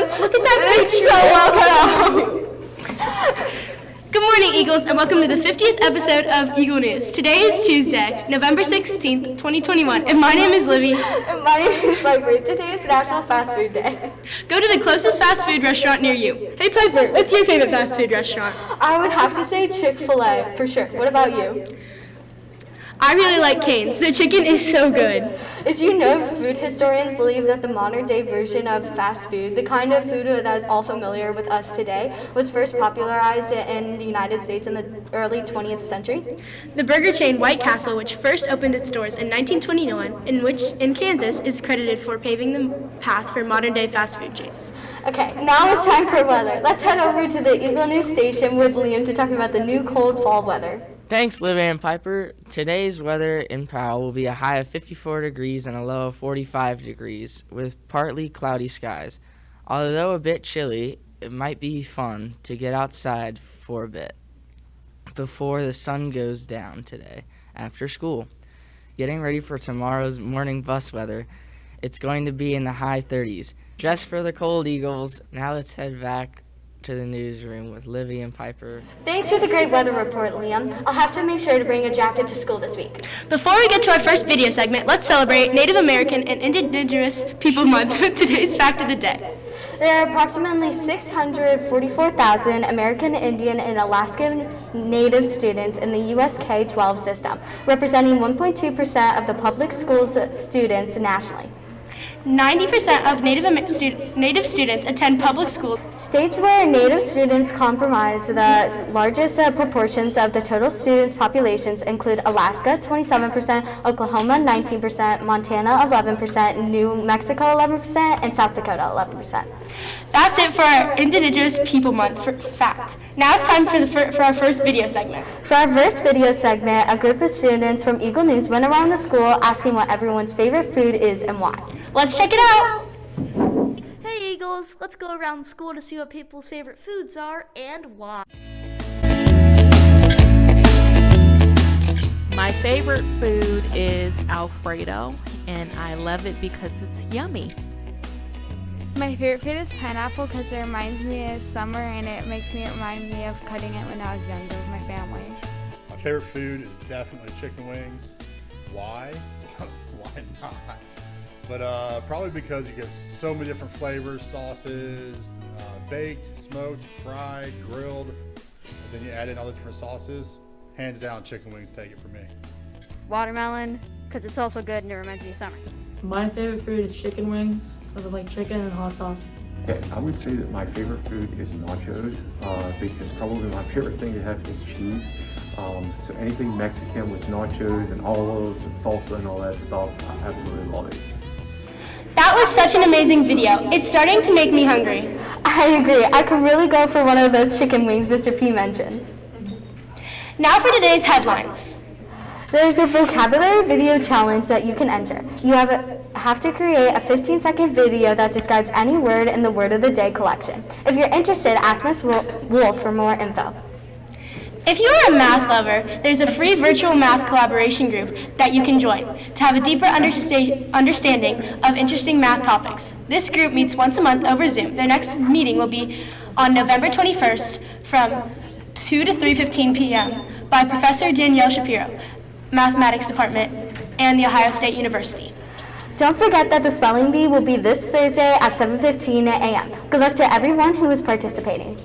Look at that picture. So well. Good morning, Eagles, and welcome to the 50th episode of Eagle News. Today is Tuesday, November 16th, 2021, and my name is Livi. And my name is Piper. Today is National Fast Food Day. Go to the closest fast food restaurant near you. Hey, Piper, what's your favorite fast food restaurant? I would have to say Chick-fil-A, for sure. What about you? I really like Cane's. Their chicken is so good. Did you know food historians believe that the modern-day version of fast food, the kind of food that is all familiar with us today, was first popularized in the United States in the early 20th century? The burger chain White Castle, which first opened its doors in 1929, in Kansas, is credited for paving the path for modern-day fast food chains. Okay, now it's time for weather. Let's head over to the Eagle News station with Liam to talk about the new cold fall weather. Thanks, Livi and Piper. Today's weather in Powell will be a high of 54 degrees and a low of 45 degrees, with partly cloudy skies. Although a bit chilly, it might be fun to get outside for a bit before the sun goes down today after school. Getting ready for tomorrow's morning bus weather, it's going to be in the high 30s. Dress for the cold, Eagles. Now let's head back to the newsroom with Livi and Piper. Thanks for the great weather report, Liam. I'll have to make sure to bring a jacket to school this week. Before we get to our first video segment, let's celebrate Native American and Indigenous People Month with today's fact of the day. There are approximately 644,000 American Indian and Alaskan Native students in the U.S. K-12 system, representing 1.2% of the public schools students nationally. 90% of Native students attend public schools. States where Native students comprise the largest proportions of the total students' populations include Alaska, 27%, Oklahoma, 19%, Montana, 11%, New Mexico, 11%, and South Dakota, 11%. That's it for our Indigenous People Month fact. Now it's time for our first video segment. For our first video segment, a group of students from Eagle News went around the school asking what everyone's favorite food is and why. Let's check it out! Hey Eagles, let's go around the school to see what people's favorite foods are and why. My favorite food is Alfredo, and I love it because it's yummy. My favorite food is pineapple because it reminds me of summer and it makes me remind me of cutting it when I was younger with my family. My favorite food is definitely chicken wings. Why? Why not? But probably because you get so many different flavors, sauces, baked, smoked, fried, grilled, and then you add in all the different sauces. Hands down, chicken wings take it for me. Watermelon because it's also good and it reminds me of summer. My favorite food is chicken wings because I like chicken and hot sauce. Okay, I would say that my favorite food is nachos because probably my favorite thing to have is cheese. So anything Mexican with nachos and olives and salsa and all that stuff, I absolutely love it. That was such an amazing video. It's starting to make me hungry. I agree. I could really go for one of those chicken wings Mr. P mentioned. Now for today's headlines. There's a vocabulary video challenge that you can enter. You have to create a 15-second video that describes any word in the Word of the Day collection. If you're interested, ask Ms. Wolf for more info. If you are a math lover, there's a free virtual math collaboration group that you can join to have a deeper understanding of interesting math topics. This group meets once a month over Zoom. Their next meeting will be on November 21st from 2 to 3:15 p.m. by Professor Danielle Shapiro, Mathematics Department, and The Ohio State University. Don't forget that the spelling bee will be this Thursday at 7:15 a.m. Good luck to everyone who is participating.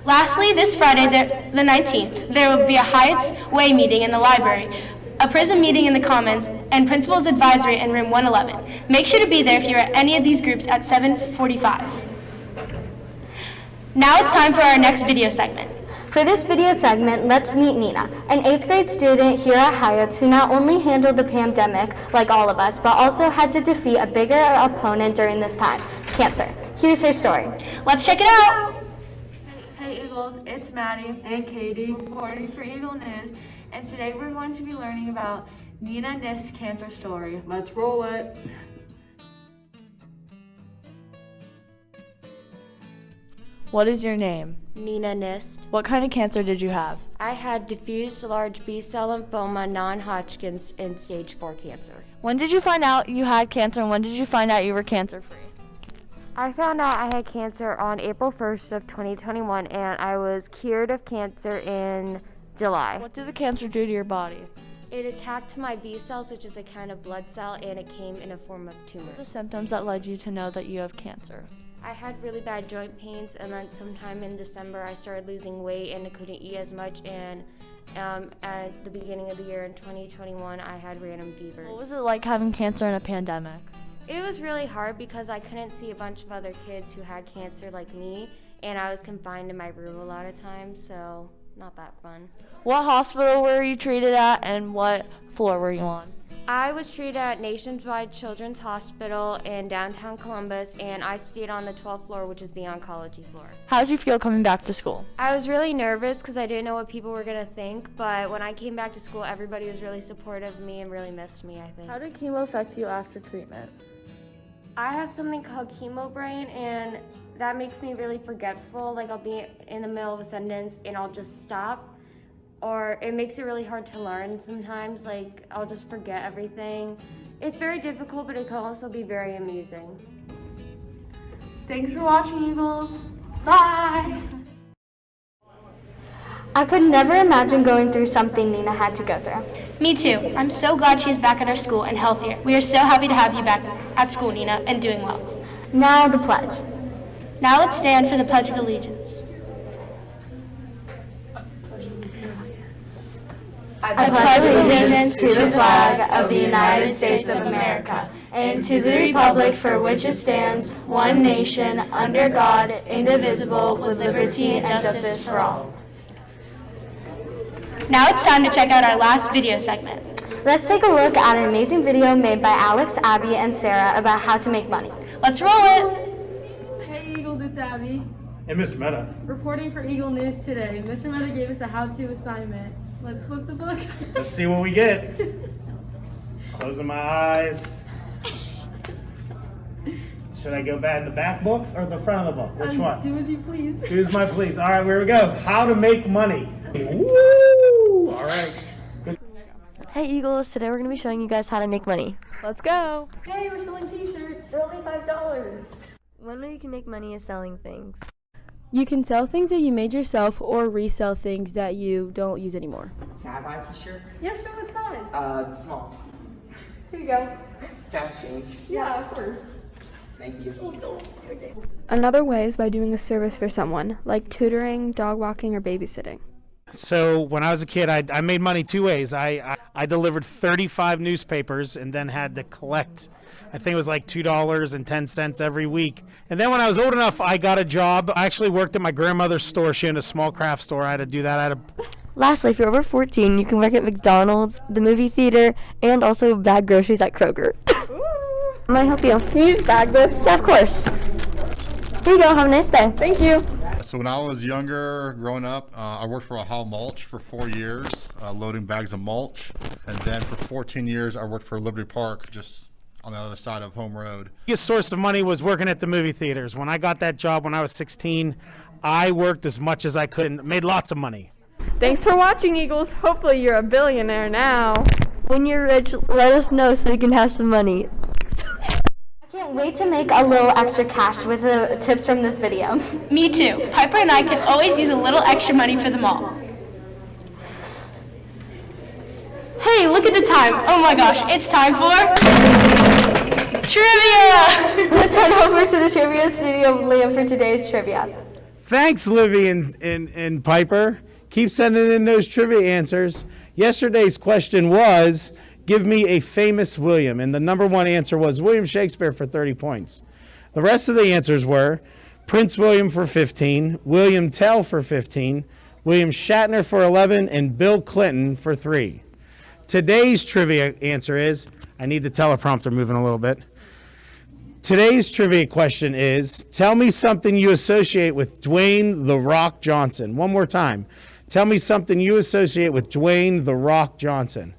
Lastly, this Friday, the 19th, there will be a Hyatt's Way meeting in the library, a PRISM meeting in the Commons, and Principal's Advisory in Room 111. Make sure to be there if you're at any of these groups at 7:45. Now it's time for our next video segment. For this video segment, let's meet Nina, an 8th grade student here at Hyatt's who not only handled the pandemic like all of us, but also had to defeat a bigger opponent during this time, cancer. Here's her story. Let's check it out. Hey Eagles, it's Maddie And Katie. reporting for Eagle News, and today we're going to be learning about Nina Nist's cancer story. Let's roll it. What is your name? Nina Nist. What kind of cancer did you have? I had diffuse large B-cell lymphoma, non-Hodgkin's, and stage 4 cancer. When did you find out you had cancer and when did you find out you were cancer-free? I found out I had cancer on April 1st of 2021, and I was cured of cancer in July. What did the cancer do to your body? It attacked my B cells, which is a kind of blood cell, and it came in a form of tumor. What are the symptoms that led you to know that you have cancer? I had really bad joint pains, and then sometime in December I started losing weight and I couldn't eat as much, and at the beginning of the year in 2021 I had random fevers. What was it like having cancer in a pandemic? It was really hard because I couldn't see a bunch of other kids who had cancer like me, and I was confined in my room a lot of times, so not that fun. What hospital were you treated at and what floor were you on? I was treated at Nationwide Children's Hospital in downtown Columbus, and I stayed on the 12th floor, which is the oncology floor. How did you feel coming back to school? I was really nervous because I didn't know what people were going to think, but when I came back to school, everybody was really supportive of me and really missed me, I think. How did chemo affect you after treatment? I have something called chemo brain, and that makes me really forgetful. Like, I'll be in the middle of a sentence and I'll just stop, or it makes it really hard to learn sometimes. Like, I'll just forget everything. It's very difficult, but it can also be very amusing. Thanks for watching, Eagles. Bye! I could never imagine going through something Nina had to go through. Me too. I'm so glad she's back at our school and healthier. We are so happy to have you back at school, Nina, and doing well. Now the pledge. Now let's stand for the Pledge of Allegiance. I pledge allegiance to the flag of the United States of America and to the republic for which it stands, one nation, under God, indivisible, with liberty and justice for all. Now it's time to check out our last video segment. Let's take a look at an amazing video made by Alex, Abby, and Sarah about how to make money. Let's roll it! Hey Eagles, it's Abby. And Mr. Meta. Reporting for Eagle News today. Mr. Meta gave us a how-to assignment. Let's flip the book. Let's see what we get. Closing my eyes. Should I go back in the back book or the front of the book? Which one? Do as you please. Do as my please. All right, here we go. How to make money. Woo! All right. Good. Hey Eagles, today we're going to be showing you guys how to make money. Let's go! Hey, we're selling t-shirts. For only $5. One way you can make money is selling things. You can sell things that you made yourself or resell things that you don't use anymore. Can I buy a t-shirt? Yeah, sure, what size? Small. Here you go. Can I change? Yeah, of course. Thank you. Another way is by doing a service for someone, like tutoring, dog walking, or babysitting. So when I was a kid, I made money two ways. I delivered 35 newspapers and then had to collect, I think it was like $2.10 every week. And then when I was old enough, I got a job. I actually worked at my grandmother's store. She owned a small craft store. I had to do that. Lastly, if you're over 14, you can work at McDonald's, the movie theater, and also bag groceries at Kroger. Can I help you? Can you just bag this? Yeah, of course. Here you go. Have a nice day. Thank you. So when I was younger, growing up, I worked for Ohio Mulch for 4 years, loading bags of mulch. And then for 14 years, I worked for Liberty Park, just on the other side of Home Road. The biggest source of money was working at the movie theaters. When I got that job when I was 16, I worked as much as I could and made lots of money. Thanks for watching, Eagles. Hopefully you're a billionaire now. When you're rich, let us know so you can have some money. I can't wait to make a little extra cash with the tips from this video. Me too. Piper and I can always use a little extra money for the mall. Hey, look at the time. Oh my gosh, it's time for trivia! Let's head over to the trivia studio with Liam for today's trivia. Thanks, Livi and Piper. Keep sending in those trivia answers. Yesterday's question was, give me a famous William. And the number one answer was William Shakespeare for 30 points. The rest of the answers were Prince William for 15, William Tell for 15, William Shatner for 11, and Bill Clinton for 3. Today's trivia answer is, I need the teleprompter moving a little bit. Today's trivia question is, tell me something you associate with Dwayne "The Rock" Johnson. One more time. Tell me something you associate with Dwayne "The Rock" Johnson.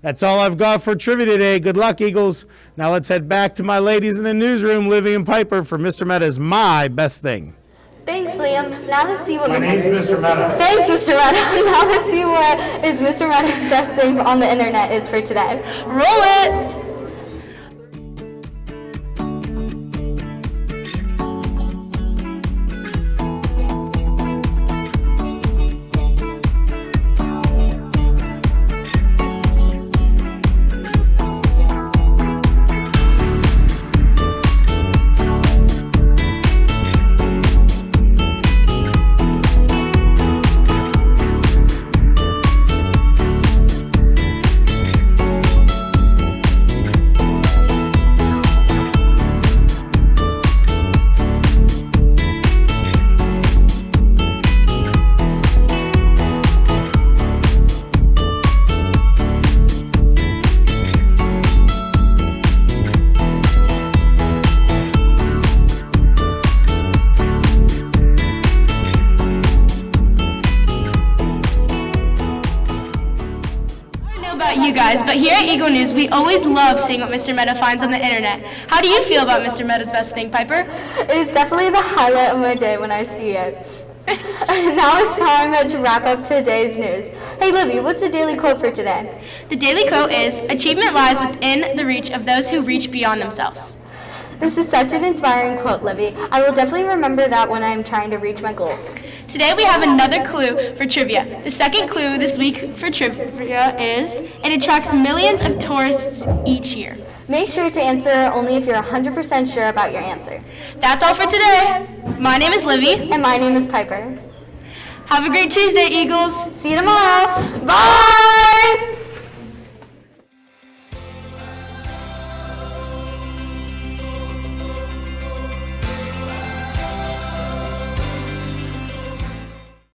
That's all I've got for trivia today. Good luck, Eagles. Now let's head back to my ladies in the newsroom, Livi and Piper, for Mr. Meta's My Best Thing. Thanks, Liam. Now let's see what My name's Mr. Meta. Thanks, Mr. Meta. Now let's see what is Mr. Meta's best thing on the internet is for today. Roll it! about you guys, but here at Eagle News, we always love seeing what Mr. Meta finds on the internet. How do you feel about Mr. Meta's Best Thing, Piper? It is definitely the highlight of my day when I see it. Now it's time to wrap up today's news. Hey Livy, what's the daily quote for today? The daily quote is, "Achievement lies within the reach of those who reach beyond themselves." This is such an inspiring quote, Livy. I will definitely remember that when I'm trying to reach my goals. Today we have another clue for trivia. The second clue this week for trivia is, it attracts millions of tourists each year. Make sure to answer only if you're 100% sure about your answer. That's all for today. My name is Livy. And my name is Piper. Have a great Tuesday, Eagles. See you tomorrow. Bye!